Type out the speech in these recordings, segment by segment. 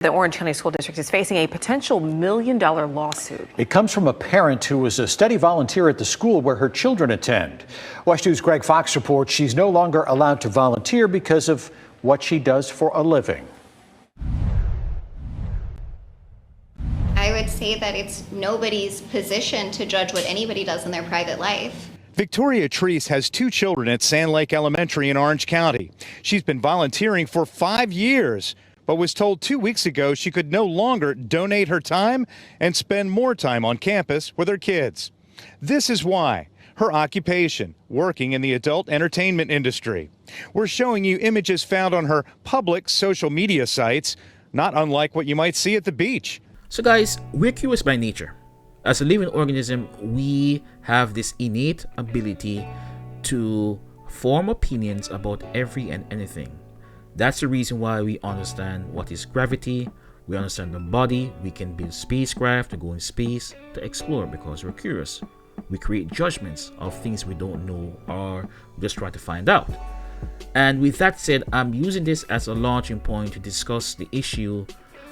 The Orange County School District is facing a potential $1 million lawsuit. It comes from a parent who was a steady volunteer at the school where her children attend. Watch News' Greg Fox reports she's no longer allowed to volunteer because of what she does for a living. I would say that it's nobody's position to judge what anybody does in their private life. Victoria Triece has 2 children at Sand Lake Elementary in Orange County. She's been volunteering for 5 years, but was told 2 weeks ago she could no longer donate her time and spend more time on campus with her kids. This is why. Her occupation, working in the adult entertainment industry. We're showing you images found on her public social media sites, not unlike what you might see at the beach. So guys, we're curious by nature. As a living organism, we have this innate ability to form opinions about every and anything. That's the reason why we understand what is gravity, we understand the body, we can build spacecraft to go in space to explore because we're curious. We create judgments of things we don't know or just try to find out. And with that said, I'm using this as a launching point to discuss the issue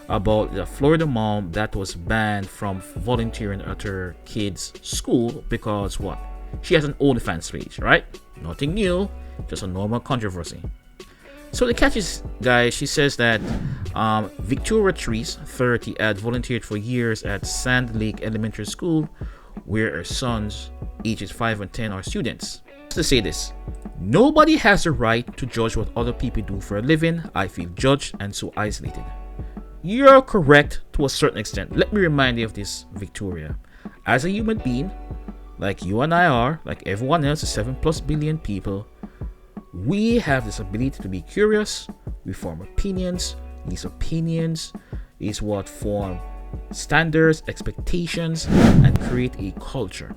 about the Florida mom that was banned from volunteering at her kids' school because what? She has an OnlyFans page, right? Nothing new, just a normal controversy. So the catch is, guys, she says that Victoria Triece, 30, had volunteered for years at Sand Lake Elementary School, where her sons, ages 5 and 10, are students. To say this, nobody has the right to judge what other people do for a living. I feel judged and so isolated. You're correct to a certain extent. Let me remind you of this, Victoria. As a human being, like you and I are, like everyone else, the 7+ billion people, we have this ability to be curious. We form opinions. These opinions is what form standards, expectations, and create a culture.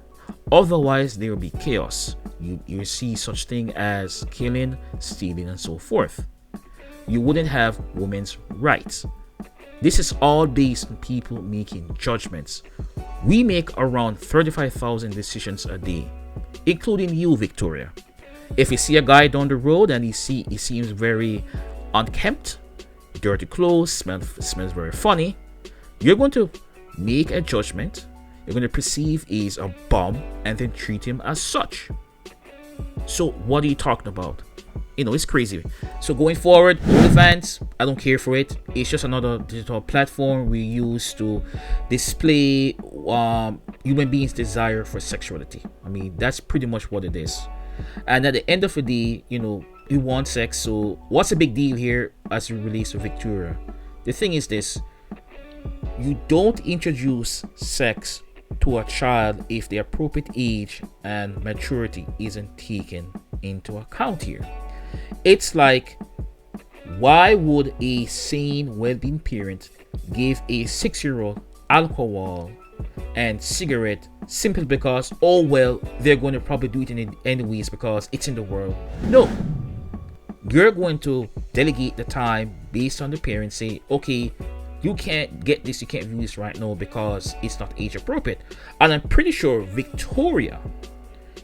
Otherwise, there will be chaos. You see such thing as killing, stealing, and so forth. You wouldn't have women's rights. This is all based on people making judgments. We make around 35,000 decisions a day, including you, Victoria. If you see a guy down the road and he seems very unkempt, dirty clothes, smells very funny, you're going to make a judgment. You're going to perceive he's a bum and then treat him as such. So what are you talking about? You know, it's crazy. So going forward, OnlyFans, I don't care for it. It's just another digital platform we use to display human beings' desire for sexuality. I mean, that's pretty much what it is. And at the end of the day, you know, we want sex. So what's the big deal here as it relates to Victoria? The thing is this: you don't introduce sex to a child if the appropriate age and maturity isn't taken into account here. It's like, why would a sane, well-being parent give a 6-year-old alcohol and cigarette simply because, oh well, they're going to probably do it anyways because it's in the world? No. You're going to delegate the time based on the parents. Say, okay, you can't get this, you can't view this right now because it's not age appropriate. And I'm pretty sure Victoria,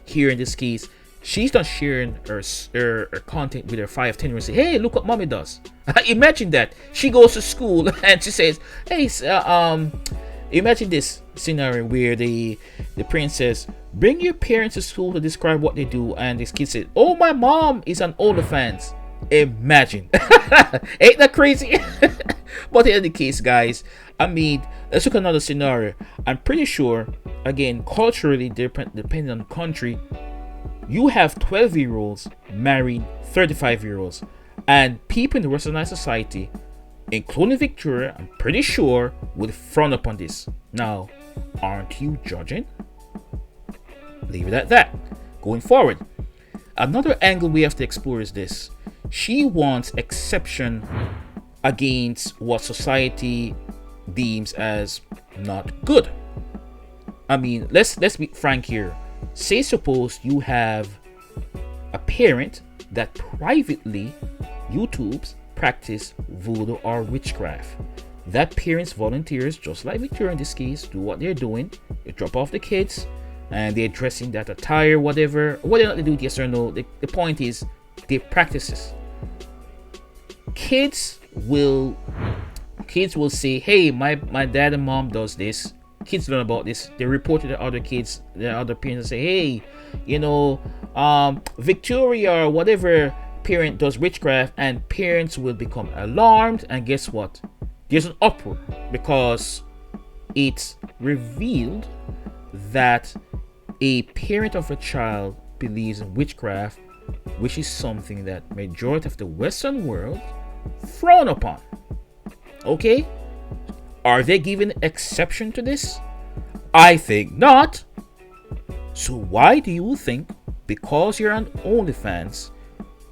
here in this case, she's not sharing her content with her 5-10 year old. Say, hey, look what mommy does. Imagine that. She goes to school and she says, hey, imagine this scenario where the parent says, bring your parents to school to describe what they do, and this kid says, oh, my mom is an OnlyFans. Imagine. Ain't that crazy? But in any case, guys, I mean, let's look at another scenario. I'm pretty sure, again, culturally depending on the country, you have 12-year-olds marrying 35-year-olds, and people in the westernized society, including Victoria, I'm pretty sure, would frown upon this. Now, aren't you judging? Leave it at that. Going forward, another angle we have to explore is this. She wants exception against what society deems as not good. I mean, let's be frank here. Say suppose you have a parent that privately YouTubes practice voodoo or witchcraft. That parents volunteers, just like Victoria in this case, do what they're doing. They drop off the kids and they're dressing that attire, whatever. Whether or not they do it, yes or no, the point is they practice this. Kids will kids will say, hey, my dad and mom does this. Kids learn about this. They report to the other kids, the other parents, and say, hey, Victoria or whatever parent does witchcraft, and parents will become alarmed. And guess what? There's an uproar because it's revealed that a parent of a child believes in witchcraft, which is something that majority of the Western world frown upon. Okay? Are they giving exception to this? I think not. So why do you think, because you're on OnlyFans,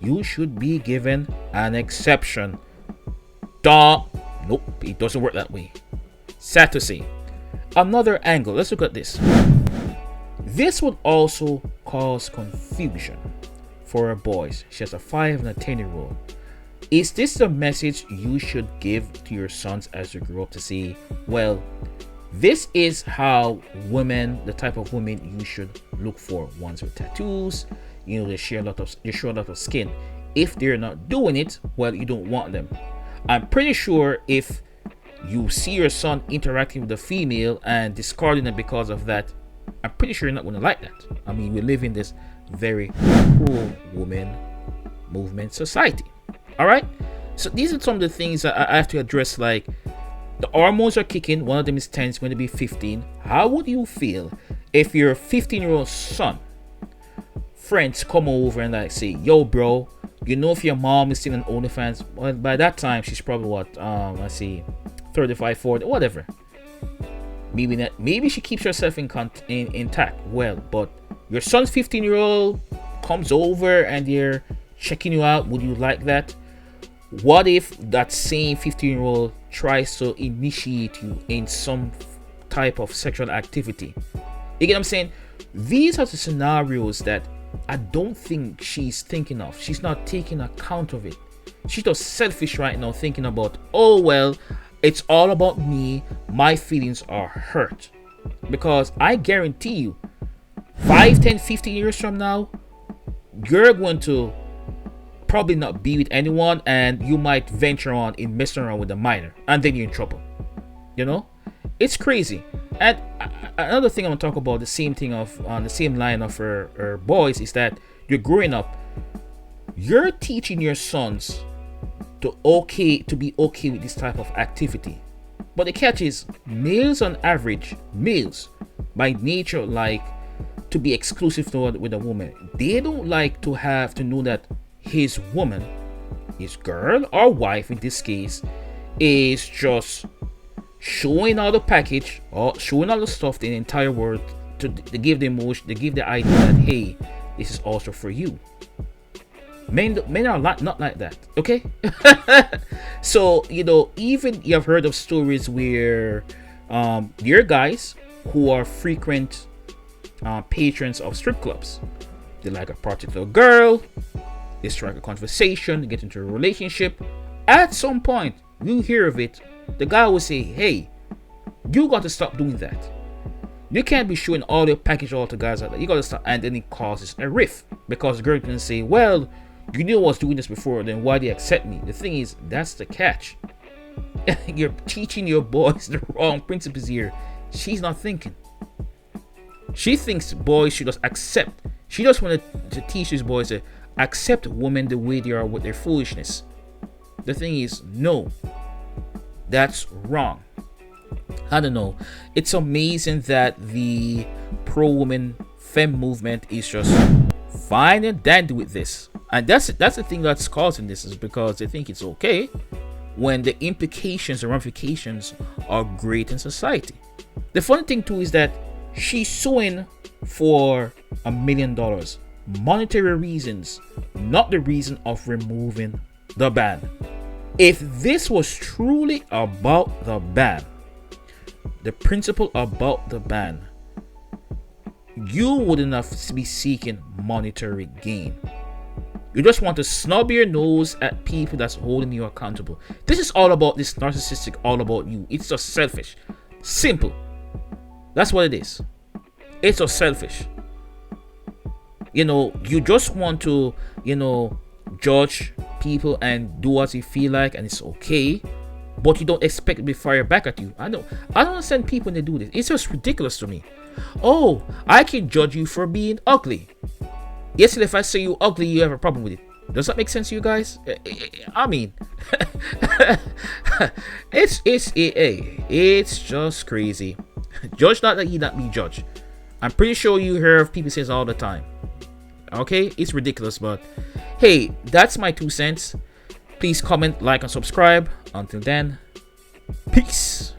you should be given an exception? Nope, it doesn't work that way. Sad to say. Another angle, let's look at this. This would also cause confusion for our boys. She has a 5 and a 10-year-old. Is this the message you should give to your sons as you grow up, to say, well, this is how women, the type of women you should look for, ones with tattoos, they show a lot of skin. If they're not doing it, well, you don't want them. I'm pretty sure if you see your son interacting with a female and discarding them because of that, I'm pretty sure you're not going to like that. I mean, we live in this very pro-woman movement society. All right, so these are some of the things that I have to address. Like, the hormones are kicking. One of them is 10, it's going to be 15. How would you feel if your 15-year-old son friends come over and like say, yo bro, if your mom is still on OnlyFans, well, by that time she's probably what, 35, 40, whatever. Maybe she keeps herself intact. Well, but your son's 15-year-old comes over and they're checking you out. Would you like that? What if that same 15-year-old tries to initiate you in some type of sexual activity? You get what I'm saying? These are the scenarios that I don't think she's thinking of. She's not taking account of it. She's just selfish right now, thinking about, oh well, it's all about me. My feelings are hurt. Because I guarantee you, 5, 10, 15 years from now, you're going to probably not be with anyone, and you might venture on in messing around with a minor, and then you're in trouble. It's crazy. And another thing I'm gonna talk about, the same thing on the same line of her boys, is that you're growing up, you're teaching your sons to be okay with this type of activity. But the catch is, males on average, males by nature like to be exclusive with a woman. They don't like to have to know that his woman, his girl or wife in this case, is just showing all the package or showing all the stuff to the entire world to give the emotion, to give the idea that, hey, this is also for you. Men are not like that, okay? So, even you have heard of stories where there are guys who are frequent patrons of strip clubs. They like a particular girl, they strike a conversation, they get into a relationship. At some point, you hear of it, the guy will say, hey, you got to stop doing that. You can't be showing all your package all to guys like that. You got to stop. And then it causes a rift, because the girl can say, well, you knew I was doing this before, then why do you accept me? The thing is, that's the catch. You're teaching your boys the wrong principles here. She's not thinking. She thinks boys should just accept. She just wanted to teach these boys to accept women the way they are with their foolishness. The thing is, no, that's wrong. I don't know. It's amazing that the pro-woman femme movement is just fine and dandy with this. And that's the thing that's causing this, is because they think it's okay when the implications and ramifications are great in society. The funny thing too is that she's suing for $1 million. Monetary reasons, not the reason of removing the ban. If this was truly about the ban, the principle about the ban, you wouldn't have to be seeking monetary gain. You just want to snub your nose at people that's holding you accountable. This is all about this narcissistic, all about you. It's just selfish. Simple. That's what it is. It's just selfish. You just want to, judge people and do what you feel like, and it's okay. but you don't expect it to be fired back at you. I don't understand people when they do this. It's just ridiculous to me. Oh, I can judge you for being ugly. Yes, if I say you ugly, you have a problem with it. Does that make sense to you guys? I mean, it's just crazy. Judge not that ye not be judged. I'm pretty sure you hear of people say this all the time. Okay, it's ridiculous, but hey, that's my 2 cents. Please comment, like, and subscribe. Until then, peace.